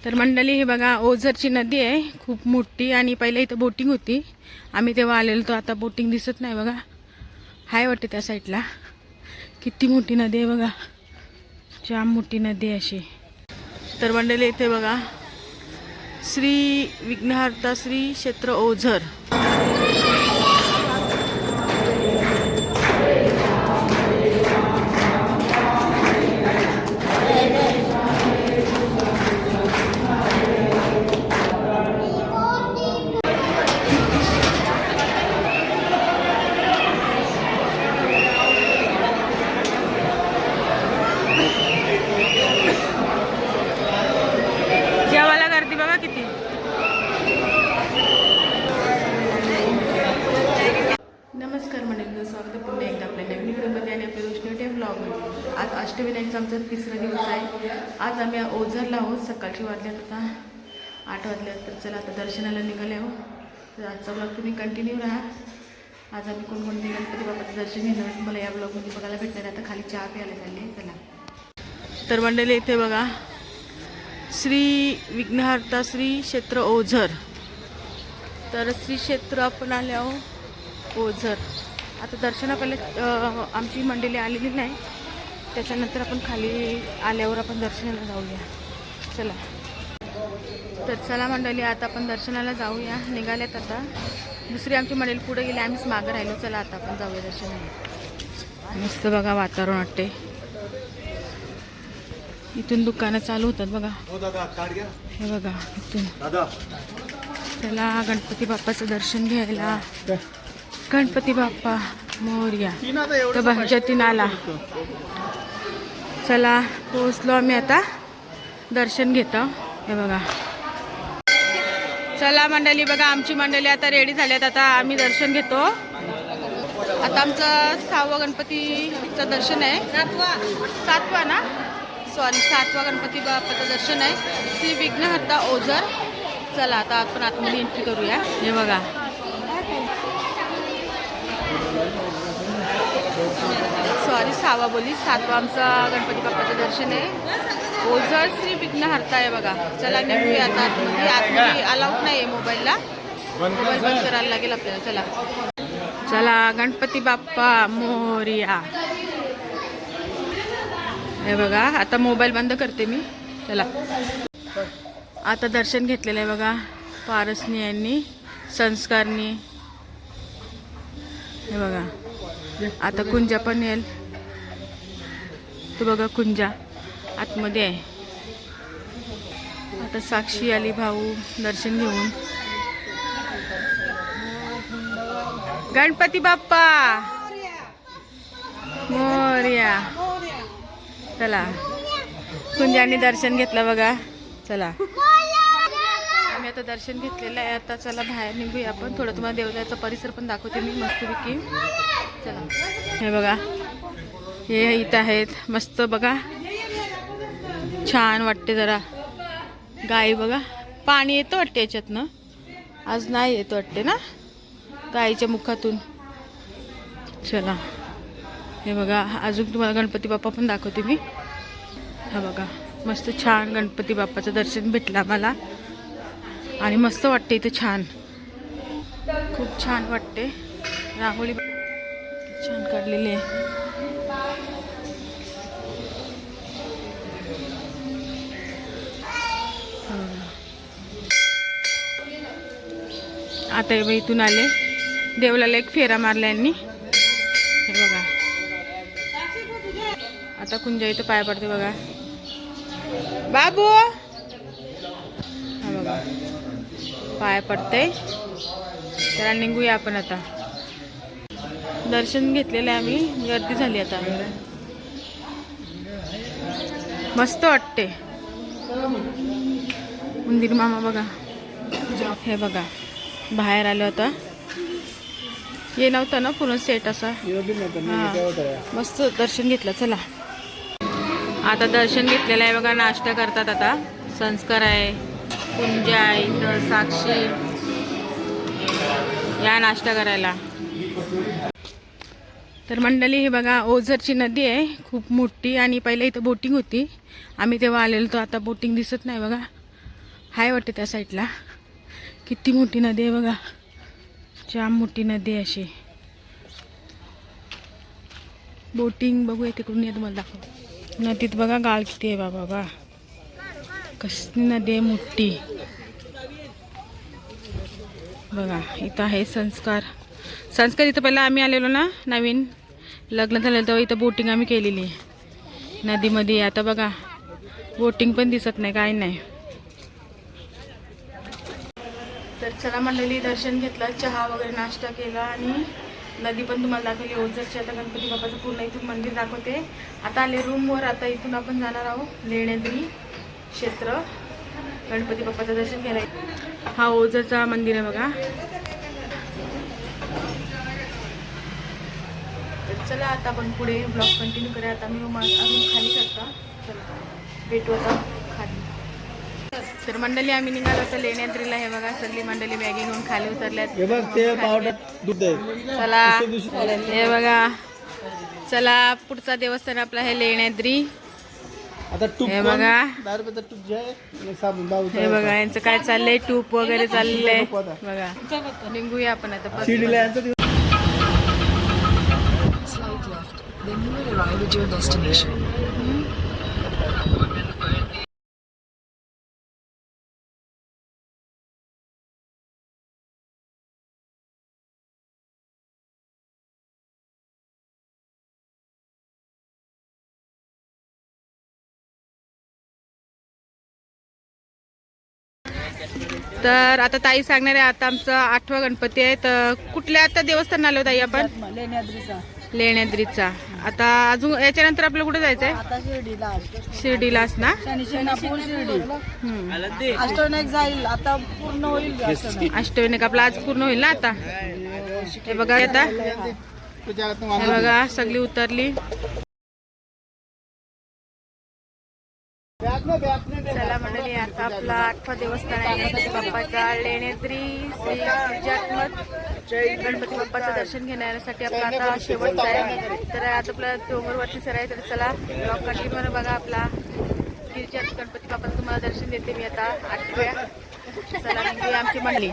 तर मंडळी हे बघा, ओझरची नदी आहे खूप मोठी आणि पहिले इथं बोटिंग होती. आम्ही तेव्हा आलेलो तो, आता बोटिंग दिसत नाही बघा. हाय वाटते त्या साईडला. किती मोठी नदी आहे बघा, जाम मोठी नदी आहे अशी. तर मंडळी इथे बघा, श्री विघ्नहर्ता श्री क्षेत्र ओझर. जेवायला गर्दी बघा किती. नमस्कार मंडळी, स्वागत आहे पुन्हा एकदा आपल्या नवीन व्हिडिओमध्ये आणि आपल्या वैष्णवी व्लॉगमध्ये. आज अष्टविनायकचा आमचा तिसरा दिवस आहे. आज आम्ही ओझरला आहोत. सकाळची वाजल्यात आता 8 वाजल्यात. तर चला आता दर्शनाला निघाले आहोत. तर आजचा ब्लॉग तुम्ही कंटिन्यू राहा. आज आम्ही कोणकोणते गणपती बाप्पाचं दर्शन घेणार मला या ब्लॉगमध्ये बघायला भेटणार आहे. आता खाली चहा प्यायला चालली. चला. तर मंडळी इथे बघा, श्री विघ्नहर्ता श्री क्षेत्र ओझर. तर श्री क्षेत्र आपण आले आहोत ओझर. आता दर्शना पहिले आमची मंडळी आलेली नाही, त्याच्यानंतर आपण खाली आल्यावर आपण दर्शनाला जाऊया. चला. तर चला मंडळी, आता आपण दर्शनाला जाऊया. निघाल्यात आता. दुसरी आमची मंडळी पुढे गेली, आम्हीच मागं राहिलो. चला आता आपण जाऊया दर्शनाला. मस्त बघा वातावरण वाटते. इथून दुकानं चालू होतात बघा. हे बघा इथून. चला गणपती बाप्पाचं दर्शन घ्यायला. गणपती बाप्पा मोरया. तर भाज्यातीन आला. चला पोहोचलो आम्ही आता. दर्शन घेतो. हे बघा. चला मंडळी बघा, आमची मंडळी आता रेडी झाल्यात. आता आम्ही दर्शन घेतो. आता आमचं 6वा गणपतीचं दर्शन आहे. 7वा ना, सॉरी 7वा गणपती बाप्पाचं दर्शन आहे. श्री विघ्नहर्ता ओझर. चला आता आपण आतमध्ये एंट्री करूया. हे बघा. सॉरी 6वा बोली, 7वा आमचा गणपती बाप्पाचं दर्शन आहे. ओझर श्री विघ्नहर्ता आहे बघा. चला निघूया आता आतमध्ये. आतमध्ये अलाउड नाही आहे मोबाईलला. मोबाईल बंद करायला लागेल आपल्याला. चला. चला गणपती बाप्पा मोरया. हे बघा, आता मोबाईल बंद करते मी. चला. आता दर्शन घेतलेलं आहे बघा, पारसनी यांनी, संस्कारनी. हे बघा. आता कुंजा पण येईल. तो बघा कुंजा आतमध्ये आहे. आता साक्षी आली भाऊ दर्शन घेऊन. गणपती बाप्पा मोरया. चला कुंजाने दर्शन घेतलं बघा. चला आम्ही आता दर्शन घेतलेलं आहे. आता चला बाहेर निघूया आपण. थोडं तुम्हाला देवळाचा परिसर पण दाखवते मी मस्तपैकी. चला. हे बघा, हे इथं आहेत मस्त बघा, छान वाटते. जरा गाई बघा, पाणी येतं वाटते याच्यातनं. आज नाही येतं वाटते ना गाईच्या मुखातून. चला. हे बघा, अजून तुम्हाला गणपती बाप्पा पण दाखवते मी. हा बघा, मस्त छान गणपती बाप्पाचं दर्शन भेटलं आम्हाला. आणि मस्त वाटते इथे, छान, खूप छान वाटते. रांगोळी छान काढलेली आहे. आता इथून आले. देवलाला एक फेरा मारला यांनी. हे बघा. आता कुंजा इथं पाय पडते बघा. बाबू हा बघा पाय पडते. त्याला निघूया आपण आता. दर्शन घेतलेलं आहे आम्ही. गर्दी झाली आता. मस्त वाटते. उंदीर मामा बघा. हे बघा बाहेर आलो आता. ये नव्हतं ना पूर्ण सेट असा. मस्त दर्शन घेतलं. चला आता दर्शन घेतलेलं आहे बघा. नाश्ता करतात आता. संस्कार आहे, कुंजा आहे इथं, साक्षी या नाश्ता करायला. तर मंडळी हे बघा, ओझरची नदी आहे खूप मोठी आणि पहिले इथं बोटिंग होती. आम्ही तेव्हा आलेलो तो, आता बोटिंग दिसत नाही बघा. हाय वाटते त्या साईडला. किती मोठी नदी आहे बघा, जाम मोठी नदी आहे अशी. बोटिंग बघूया तिकडून, ये तुम्हाला दाखव. नदीत बघा गाळ किती आहे बाबा बा, कसली नदी आहे मोठी बघा. इथं आहे संस्कार. इथं पहिला आम्ही आलेलो ना, नवीन लग्न झालेलं तेव्हा इथं बोटिंग आम्ही केलेली आहे नदीमध्ये. आता बघा बोटिंग पण दिसत नाही, काय नाही. तर चला मंडळी, दर्शन घेतलं, चहा वगैरे नाश्ता केला आणि नदी पण तुम्हाला दाखवली ओझरची. आता गणपती बाप्पाचं पूर्ण इथून मंदिर दाखवते. आता आले रूमवर. आता इथून आपण जाणार आहोत लेण्याद्री क्षेत्र, गणपती बाप्पाचं दर्शन घ्यायला. हा ओझरचा मंदिर आहे बघा. तर चला आता आपण पुढे ब्लॉग कंटिन्यू करूया. आता मी रूम खाली करता. चला भेटू आता खाली. तर मंडळी आम्ही निघालो तर लेण्याद्रीला. हे बघा सगळी मंडळी मॅगी घेऊन खाली उतरल्यात. चला हे बघा, चला पुढचा देवस्थान आपला हे लेण्याद्री. हे बघा, हे बघा यांचं काय चाललंय, टूप वगैरे चाललंय बघा. निघूया आपण आता. तर आता ताई सांगणार आहे. आता आमचं 8वा गणपती आहे. तर कुठल्या आता देवस्थान आलो ताई आपण? लेण्याद्रीचा. आता अजून याच्यानंतर आपल्याला कुठे जायचंय? शिर्डीलाच ना. अष्टविनायक जाईल आता, पूर्ण होईल. अष्टविनायक आपला आज पूर्ण होईल ना आता. हे बघा, आता हे बघा सगळी उतरली. चला मंडळी, आता आपला 8वा देवस्थान आहे गणपती बाप्पाचा, लेण्याद्री श्री गिरिजात्मक गणपती बाप्पाचं दर्शन घेण्यासाठी आपला आता शेवटचा आहे. तर आता आपला डोंगरवरती सर आहे. तर चला ब्लॉग कंटिन्यू बघा. आपला गिरिजात गणपती बाप्पाचं तुम्हाला दर्शन देते मी आता 8व्या. चला म्हणजे आमची मंडळी.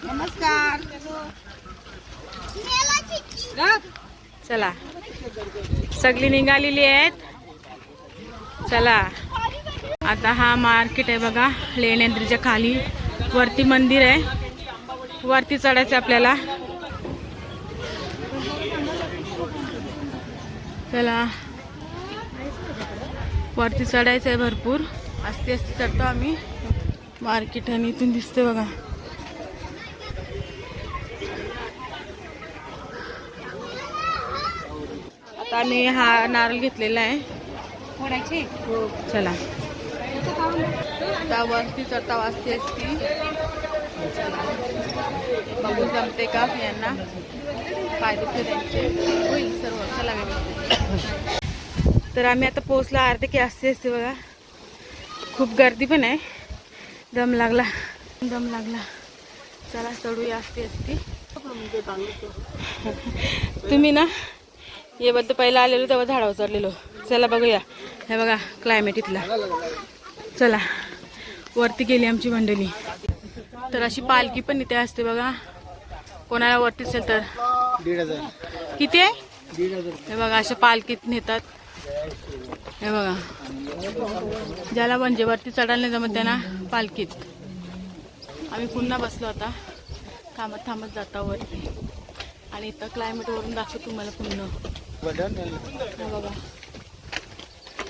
नमस्कार. चला सगळी निघालेली आहेत. चला आता हा मार्केट आहे बघा, लेण्याद्रीच्या खाली. वरती मंदिर आहे, वरती चढायचं आपल्याला. चला वरती चढायचं आहे भरपूर. आस्ते आस्ते चढतो आम्ही. मार्केट आणि इथून दिसते बघा. आता आम्ही हा नारळ घेतलेला आहे. चला आता वरती चढता वाजते असती. बघू जमते का यांना, पाय दुखते त्यांचे, होईल सर्व. चला व्यवस्थित. तर आम्ही आता पोहोचला. अर्धे की असते बघा. खूप गर्दी पण आहे. दम लागला. चला चढूया असते. तुम्ही ना ये बद्दल पहिला आलेलो तेव्हा झाडावर चढलेलो. चला बघूया. हे बघा क्लायमेट इथला. चला वरती गेली आमची मंडळी. तर अशी पालखी पण इथे असते बघा. कोणाला वरती असेल तर 1,500. किती आहे? 1,500. हे बघा अशा पालखीत नेतात. हे बघा, ज्याला म्हणजे वरती चढायला नाही जमत त्यांना पालखीत. आम्ही पुन्हा बसलो आता. थांबत जाता वरती. आणि इथं क्लायमेट वरून दाखवतो तुम्हाला पुन्हा. हे बघा,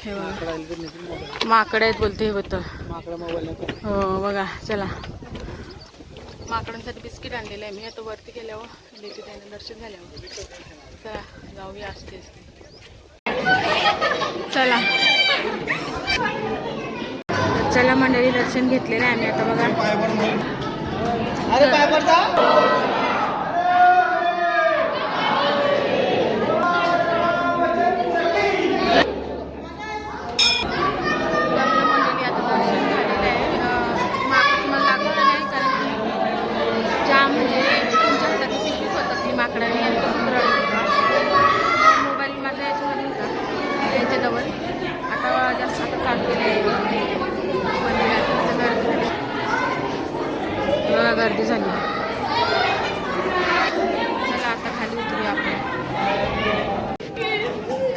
हे बघा माकड आहेत बोलते. हे होतं हो बघा. चला माकडांसाठी बिस्किट आणलेलं आहे मी. आता वरती गेल्यावर देते त्यांना दर्शन झाल्यावर. चला जाऊया असते. चला मंडळी दर्शन घेतलेलं आहे आम्ही आता बघा. माकडाने आणि मोबाईल माझा याच्यामध्ये होता, याच्याजवळ. आता जास्त आता चालू गर्दी झाली. चला आता खाली उतरूया आपण.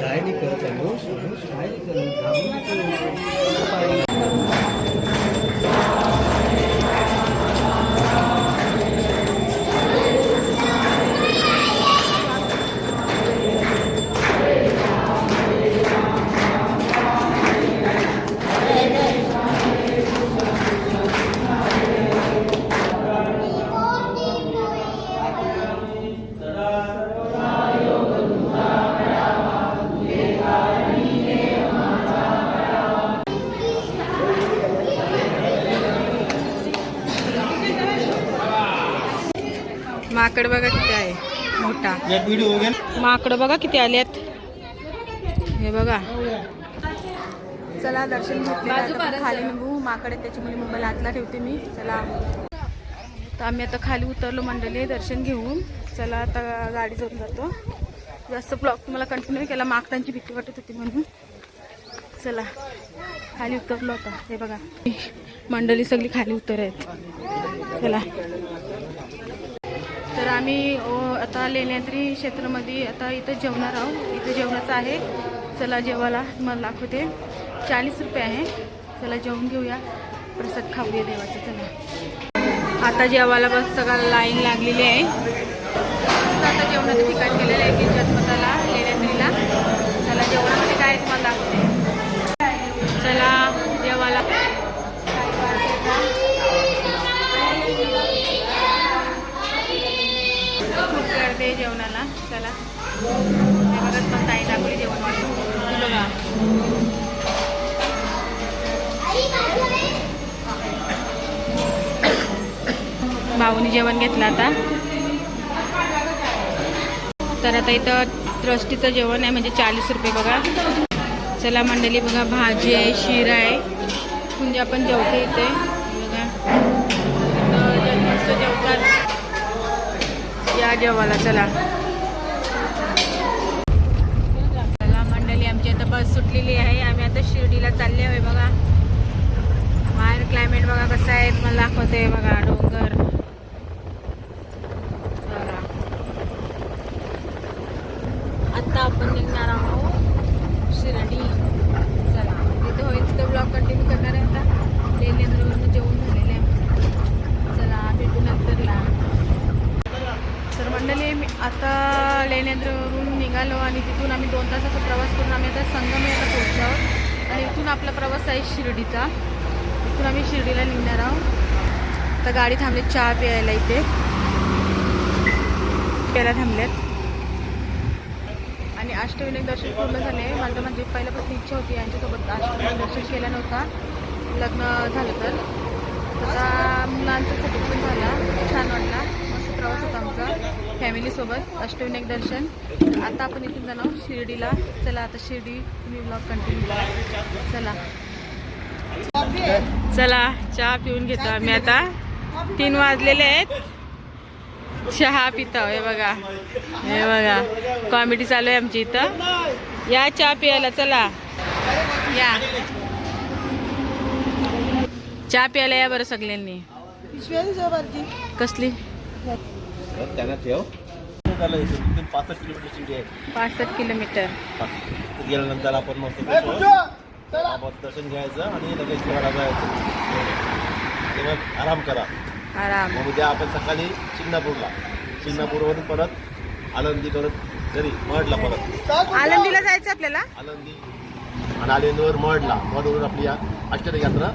काय नाही करत आहे काय नाही माकड बघा किती आहे मोठा. व्हिडिओ माकड बघा किती आलेत. हे बघा. चला दर्शन घेतले खाली निघू. माकड आहे त्याच्यामुळे मोबाईल आतला ठेवते मी. चला तर आम्ही आता खाली उतरलो मंडळी दर्शन घेऊन. चला आता गाडी जाऊन जातो. जास्त ब्लॉग तुम्हाला कंटिन्यू केला, माकडांची भीती वाटत होती म्हणून. चला खाली उतरलो आता. हे बघा मंडळी सगळी खाली उतर आहेत. चला तर आम्ही आता लेण्याद्री क्षेत्रामध्ये आता इथं जेवणार आहोत. इथं जेवणाचं आहे. चला जेवायला मला दाखवते. 40 रुपये आहे. चला जेवून घेऊया, प्रसाद खाऊया देवाचं. चला आता जेवायला बस सगळं लाईन लागलेली आहे. आता जेवणाचं ठिकाण केलेलं आहे की जन्मताला लेण्याद्रीला. चला जेवणामध्ये काय तुम्हाला दाखवते. चला जेवायला खूप गर्दी आहे जेवणाला. चला बघत पण ताई दाखवली जेवण वाटून बघा. भाऊनी जेवण घेतलं आता. तर आता इथं ट्रस्टीचं जेवण आहे म्हणजे 40 रुपये बघा. चला मंडळी बघा भाजी आहे, शिरा आहे. म्हणजे आपण जेवतो इथे बघा. इथं मस्त जेवतात या जेवायला. चला चला मंडळी आमची आता बस सुटलेली आहे. आम्ही आता शिर्डीला चालले आहे बघा. बाहेर क्लायमेट बघा कसं आहे तुम्हाला दाखवते बघा. डोंगर बघा. आता आपण निघणार आहोत शिर्डी. चला तिथे होईल तिथं ब्लॉग कंटिन्यू करणार आहे. आता लेण्याद्रीवरून जेवून झालेले आहे. चला भेटू नंतरला. तर मंडळी मी आता लेण्याद्रीवरून निघालो आणि तिथून आम्ही 2 तासाचा प्रवास करून आम्ही आता संगमेश्वरला पोहोचलो आहोत. आणि इथून आपला प्रवास आहे शिर्डीचा. इथून आम्ही शिर्डीला निघणार आहोत. तर गाडी थांबली चहा प्यायला. इथे प्यायला थांबल्यात. आणि अष्टविनायक दर्शन पूर्ण झाले. मला म्हणजे पहिल्यापासून इच्छा होती यांच्यासोबत अष्टविनायक दर्शन केलं नव्हता लग्न झालं तर. आता मुलांच्यासाठी पण झाला. छान वाटला. मस्त प्रवास होता आमचा फॅमिलीसोबत अष्टविनायक दर्शन. आता आपण इथून जाणार शिर्डीला. चला आता शिर्डी तुम्ही ब्लॉग कंटिन्यू करा. चला चला चहा पिऊन घेतो आम्ही. आता 3 वाजलेले आहेत. चहा पितो. हे बघा हे बघा कॉमेडी चालू आहे आमची इथं. या चहा प्यायला. चला या चहा प्यायला या बरं सगळ्यांनी. कसली त्यांना ठेव. 65 किलोमीटर शिर्डी आहे. 65 किलोमीटर. गेल्यानंतर आपण मस्त दर्शन घ्यायचं आणि लगेच जेवायला जायचं. तेव्हा आराम करा. आराम. मग उद्या आपण सकाळी शिंगणापूरवरून परत आळंदी करत घरी मडला परत. आळंदीला जायचं आपल्याला. आळंदी आणि आळंदीवर मडवरून आपली अष्टविनायक यात्रा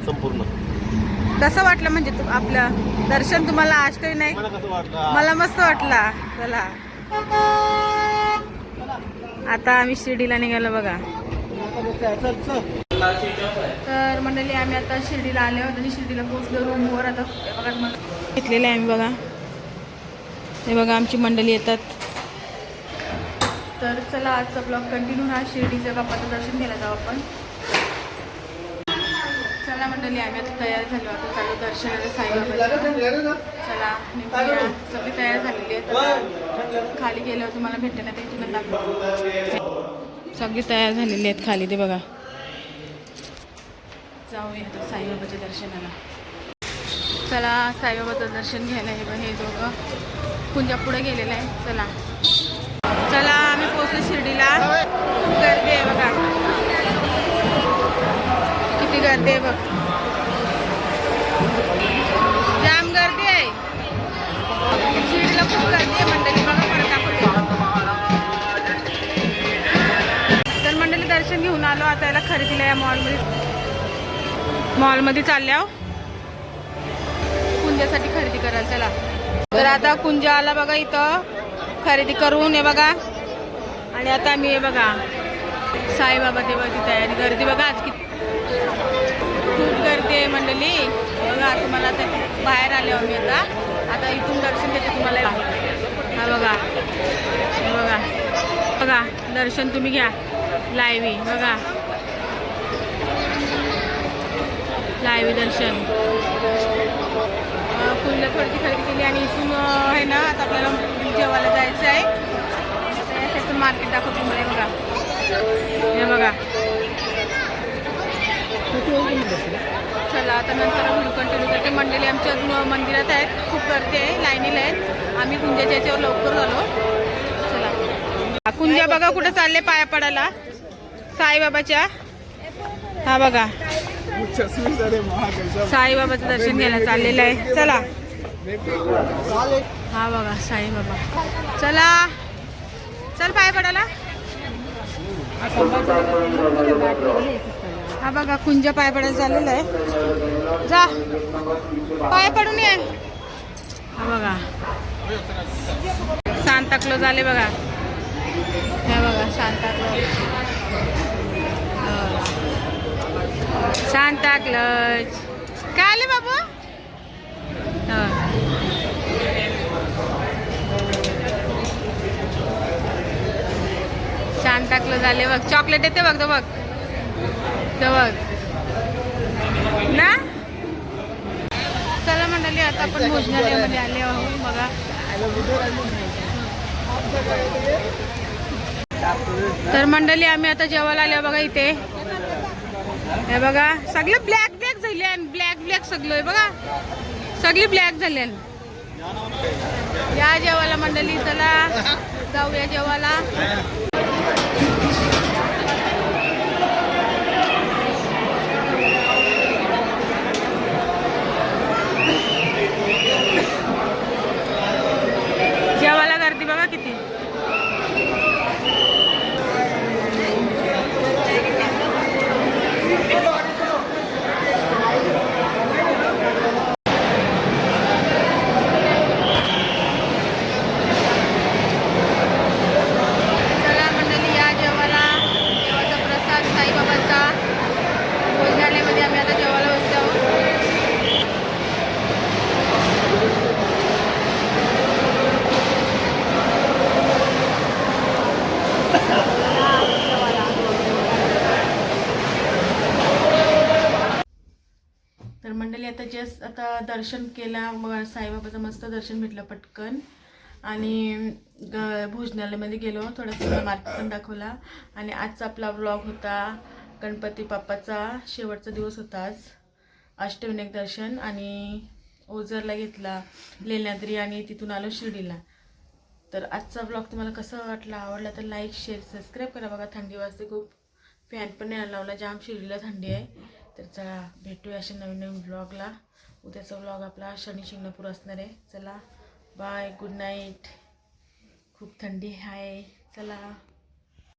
संपूर्ण. कसं वाटलं म्हणजे आपलं दर्शन तुम्हाला अष्टविनायक? मला कसं वाटलं? मला मस्त वाटला. चला आता आम्ही शिर्डीला निघालो बघा. तर मंडळी आम्ही आता शिर्डीला आलो आहोत आणि शिर्डीला पोहोचलो. रूमवर आता बघा मला घेतलेलं आहे आम्ही बघा. हे बघा आमची मंडळी येतात. तर चला आजचा ब्लॉग कंटिन्यू हा शिर्डीच्या बाप्पाचं दर्शन घ्यायला जाऊ आपण. चला मंडळी आम्ही आता तयार झालो. आता चालू दर्शनाला साईबाबाचं. चला निघूया. सगळी तयार झालेली आहे. तर खाली गेल्यावर तुम्हाला भेटणार ते तुम्हाला दाखवतो. सगळी तयार झालेली आहेत खाली ते बघा. जाऊया आता साईबाबाच्या दर्शनाला. चला साईबाबाचं दर्शन घ्यायला हे दोघं कुंजा पुढे गेलेलं आहे. चला चला आम्ही पोहोचलो शिर्डीला. खूप गर्दी आहे बघा, किती गर्दी आहे बघ, जाम गर्दी आहे शिर्डीला, खूप गर्दी आहे मंडळी. बघा परत आपण तर मंडळी दर्शन घेऊन आलो. आता याला खरेदीला या मॉलमध्ये चालल्या कुंजासाठी खरेदी करायला. चला तर आता कुंजा आला बघा इथं खरेदी करून हे बघा. आणि आता आम्ही हे बघा साईबाबा देवाची तयारी, गर्दी बघा आज किती, खूप गर्दी आहे मंडळी. बघा तुम्हाला आता बाहेर आले आम्ही आता इथून दर्शन देते तुम्हाला. हा बघा, हे बघा बघा दर्शन तुम्ही घ्या लाईव्ह बघा, लाईव्ह दर्शन. कुंजला थोडीशी खरेदी केली आणि इथून आहे ना आता आपल्याला जेवायला जायचं आहे. त्याच्यातून मार्केट दाखवतो तुम्हाला. बघा हे बघा. चला आता नंतर व्हिडिओ कंटिन्यू करते. मंडळी आमच्या अजून मंदिरात आहेत, खूप गर्दी आहे, लाईनीला आहेत. आम्ही कुंजाच्या याच्यावर लवकर झालो. चला कुंजा बघा कुठं चालले पाया पडायला साईबाबाच्या. हा बघा साईबाबाचं दर्शन घ्यायला चाललेलं आहे. चला हा बघा साईबाबा. चला चल पाया पडायला. हा बघा कुंजा पाया पडायला चाललेलं आहे. जा पाया पडून ये. हा बघा सांताक्लॉज आले बघा. हे बघा सांताक्लॉज, सांताक्लॉज काय आले बाबू. सांताक्लॉज आले बघ, चॉकलेट येते बघ, तो बघ तो बघ ना. चला मंडळी आता आपण भोजनालयामध्ये आले आहोत बघा. तर मंडळी आम्ही आता जेवायला आले बघा. इथे हे बघा सगळं ब्लॅक ब्लॅक झाले, ब्लॅक सगळं आहे बघा, सगळी ब्लॅक झाले. या जेवायला मंडळी, चला जाऊया जेवायला. जेवायला गर्दी बघा किती. भोजनालयामध्ये आम्ही आता जेवायला बसलो आहोत. तर मंडळी आता जस्ट आता दर्शन केला, मग साईबाबाचं मस्त दर्शन भेटलं पटकन. आणि भोजनालयामध्ये गेलो, थोडंसं मार्केट पण दाखवला. आणि आजचा आपला व्लॉग होता गणपती बाप्पाचा शेवटचा दिवस होता आज. अष्टविनायक दर्शन आणि ओझरला घेतला लेण्याद्री आणि तिथून आलो शिर्डीला. तर आजचा ब्लॉग तुम्हाला कसा वाटला, आवडला तर लाईक शेअर सबस्क्राईब करा. बघा थंडी वाजते खूप, फॅन पण नाही लावला, जाम शिर्डीला थंडी आहे. तर चला भेटूया अशा नवीन नवीन ब्लॉगला. उद्याचा ब्लॉग आपला शनी शिंगणापूर असणार आहे. चला बाय, गुड नाईट. खूप थंडी आहे. चला.